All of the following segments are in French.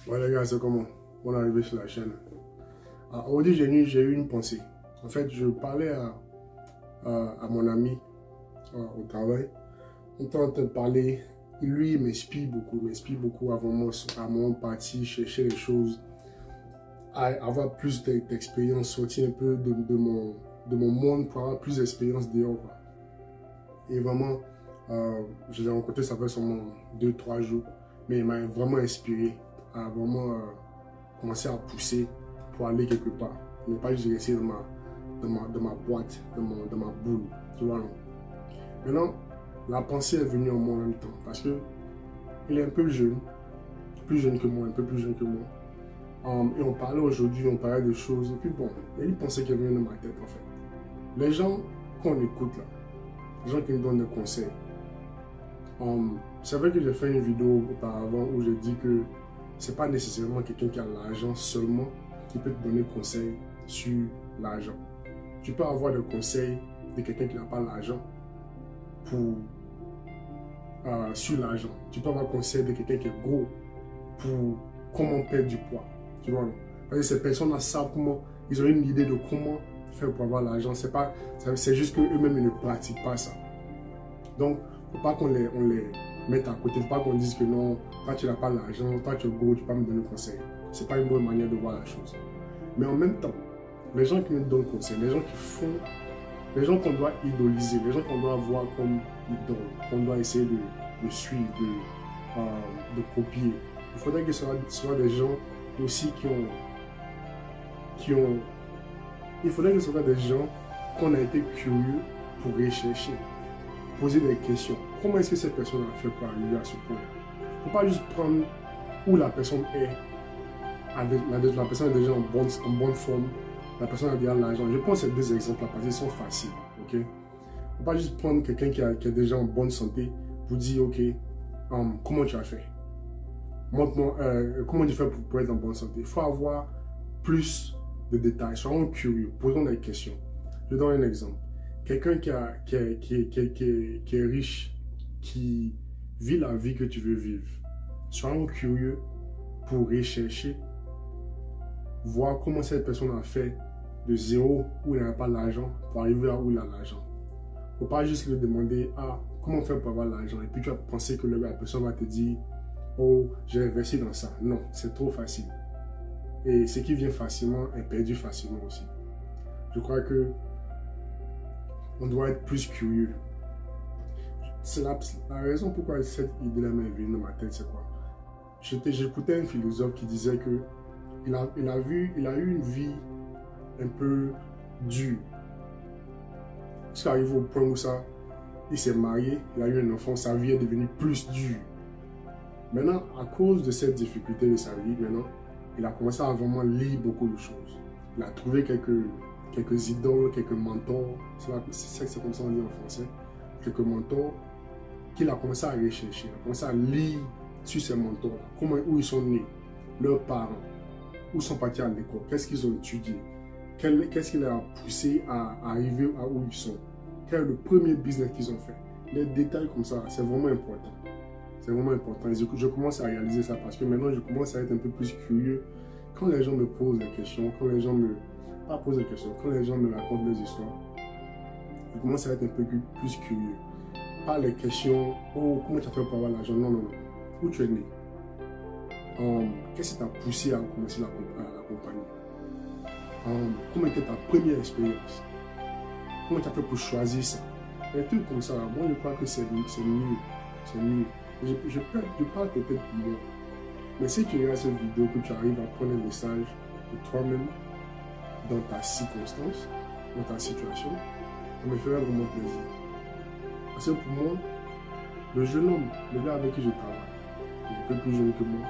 Ouais les gars, c'est comment? Bon arrivé sur la chaîne. Aujourd'hui, j'ai eu une pensée. En fait, je parlais à mon ami au travail. On était en train de parler. Lui, il m'inspire beaucoup à vraiment partir chercher les choses, à avoir plus d'expérience, sortir un peu de mon monde pour avoir plus d'expérience dehors, quoi. Et vraiment, je l'ai rencontré, ça fait seulement 2-3 jours, mais il m'a vraiment inspiré à vraiment commencer à pousser pour aller quelque part. Ne pas juste rester dans ma boîte, dans ma boule, tu vois, non? Maintenant, la pensée est venue en moi en même temps, parce que il est un peu jeune, plus jeune que moi, un peu plus jeune que moi. Et on parlait aujourd'hui, on parlait de choses, et puis bon, il y a une pensée qui est venue dans ma tête, en fait. Les gens qu'on écoute là, les gens qui nous donnent des conseils, c'est vrai que j'ai fait une vidéo auparavant où je dis que c'est pas nécessairement quelqu'un qui a l'argent seulement qui peut te donner conseil sur l'argent. Tu peux avoir des conseils de quelqu'un qui n'a pas l'argent sur l'argent. Tu peux avoir conseil de quelqu'un qui est gros pour comment perdre du poids. Tu vois, non? Parce que ces personnes-là savent comment, ils ont une idée de comment faire pour avoir l'argent. C'est juste qu'eux-mêmes ne pratiquent pas ça. Donc, il ne faut pas qu'on les mette à côté. Il ne faut pas qu'on dise que non, toi tu n'as pas l'argent, toi tu es gros, tu peux pas me donner conseil. Ce n'est pas une bonne manière de voir la chose. Mais en même temps, les gens qui nous donnent conseil, les gens qui font, les gens qu'on doit idoliser, les gens qu'on doit voir comme idoles, qu'on doit essayer de suivre, de copier, il faudrait que ce soit des gens aussi il faudrait que ce soit des gens qu'on a été curieux pour rechercher, poser des questions. Comment est-ce que cette personne a fait pour arriver à ce point-là? Il ne faut pas juste prendre où la personne est. La personne est déjà en bonne forme, la personne a déjà l'argent. Je prends ces deux exemples-là parce qu'ils sont faciles. Okay? Il ne faut pas juste prendre quelqu'un qui est déjà en bonne santé pour dire, ok, comment tu as fait? Montre-moi, comment tu fais pour être en bonne santé? Il faut avoir plus de détails, soyons curieux, posons des questions. Je donne un exemple. Quelqu'un qui est riche, qui vit la vie que tu veux vivre, soyons curieux pour rechercher, voir comment cette personne a fait de zéro où il n'a pas l'argent pour arriver à où il a l'argent. Il ne faut pas juste lui demander, comment faire pour avoir l'argent? Et puis tu vas penser que la personne va te dire, oh, j'ai investi dans ça. Non, c'est trop facile. Et ce qui vient facilement est perdu facilement aussi. Je crois que on doit être plus curieux. C'est la raison pourquoi cette idée-là m'est venue dans ma tête, c'est quoi? J'écoutais un philosophe qui disait que il a eu une vie un peu dure. Jusqu'à arriver au point où il s'est marié, il a eu un enfant, sa vie est devenue plus dure. Maintenant, à cause de cette difficulté de sa vie, maintenant, il a commencé à vraiment lire beaucoup de choses. Il a trouvé quelques idoles, quelques mentors, c'est comme ça on dit en français, quelques mentors qu'il a commencé à rechercher. Il a commencé à lire sur ces mentors-là, où ils sont nés, leurs parents, où sont partis à l'école, qu'est-ce qu'ils ont étudié, qu'est-ce qui les a poussés à arriver à où ils sont, quel est le premier business qu'ils ont fait. Les détails comme ça, c'est vraiment important. C'est vraiment important. Je commence à réaliser ça parce que maintenant, je commence à être un peu plus curieux. Quand les gens me posent des questions, quand les gens quand les gens me racontent des histoires, je commence à être un peu plus curieux. Pas les questions, oh, comment tu as fait pour avoir l'argent? Non, non, non. Où tu es né? Qu'est-ce qui t'a poussé à commencer la compagnie? Comment était ta première expérience? Comment tu as fait pour choisir ça? Des trucs comme ça, moi je crois que c'est mieux. C'est mieux. Je parle peut-être pour moi. Mais si tu regardes cette vidéo, que tu arrives à prendre un message de toi-même dans ta circonstance, dans ta situation, ça me ferait vraiment plaisir. Parce que pour moi, le jeune homme, le gars avec qui je travaille, il est un peu plus jeune que moi.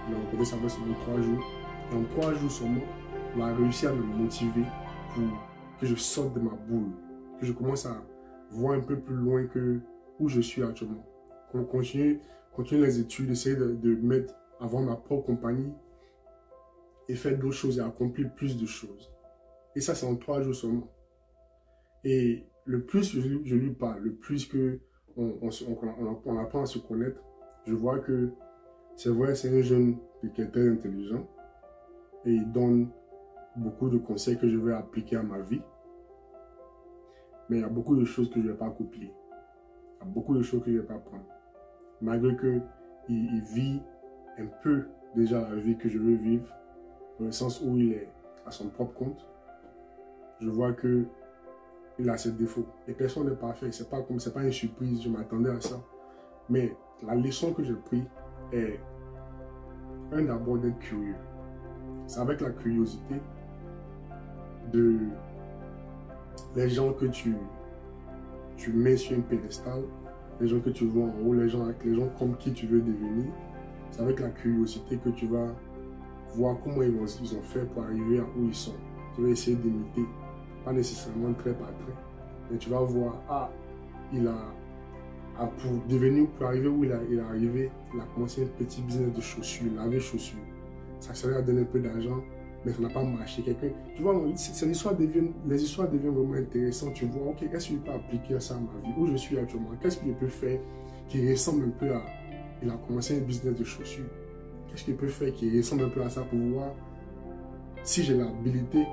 Il a rencontré sa seulement 3 jours. Et en 3 jours seulement, il a réussi à me motiver pour que je sorte de ma boule, que je commence à voir un peu plus loin que où je suis actuellement. Qu'on continue les études, essayer de avoir ma propre compagnie et faire d'autres choses et accomplir plus de choses. Et ça, c'est en 3 jours seulement. Et le plus je lui parle, le plus que on apprend à se connaître, je vois que C'est vrai, c'est un jeune qui est très intelligent et il donne beaucoup de conseils que je vais appliquer à ma vie. Mais il y a beaucoup de choses que je ne vais pas copier. Il y a beaucoup de choses que je ne vais pas prendre. Malgré qu'il vit un peu déjà la vie que je veux vivre, dans le sens où il est à son propre compte, je vois qu'il a ses défauts. Et personne n'est parfait. C'est pas une surprise, je m'attendais à ça. Mais la leçon que j'ai prise est, d'abord d'être curieux. C'est avec la curiosité de les gens que tu mets sur un pédestal, les gens que tu vois en haut, les gens comme qui tu veux devenir. C'est avec la curiosité que tu vas voir comment ils ont fait pour arriver à où ils sont. Tu vas essayer d'imiter, pas nécessairement trait par trait, mais tu vas voir, pour arriver où il est arrivé, il a commencé un petit business de chaussures, laver chaussures. Ça serait à donner un peu d'argent, mais ça n'a pas marché. Tu vois, les histoires deviennent vraiment intéressantes. Tu vois, ok, qu'est-ce que je peux appliquer à ça à ma vie, où je suis actuellement, qu'est-ce que je peux faire qui ressemble un peu à... Il a commencé un business de chaussures. Qu'est-ce qu'il peut faire qui ressemble un peu à ça pour voir si j'ai l'habilité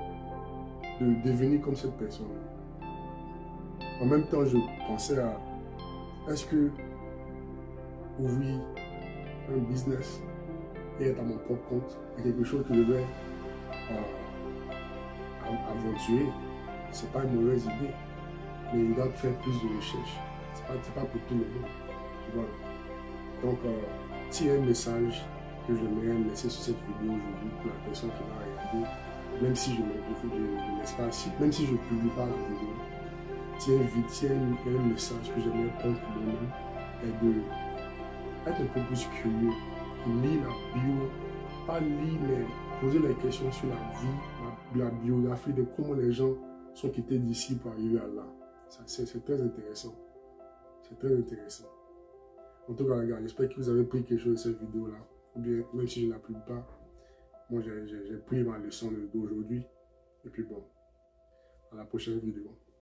de devenir comme cette personne. En même temps, je pensais à est-ce que ouvrir un business et être à mon propre compte est quelque chose que je vais aventurer. C'est pas une mauvaise idée, mais il doit faire plus de recherche. C'est pas pour tout le monde. Tu vois. Donc, s'il y a un message que j'aimerais laisser sur cette vidéo aujourd'hui pour la personne qui va regarder, même si je ne laisse pas, même si je ne publie pas la vidéo, s'il y a un message que j'aimerais prendre pour moi-même, est d'être un peu plus curieux, lire la bio, pas lire, mais poser des questions sur la vie, la biographie de comment les gens sont quittés d'ici pour arriver à là. C'est très intéressant. C'est très intéressant. En tout cas, les gars, j'espère que vous avez pris quelque chose de cette vidéo-là. Ou bien, même si je ne la publie pas, moi j'ai pris ma leçon d'aujourd'hui. Et puis bon, à la prochaine vidéo.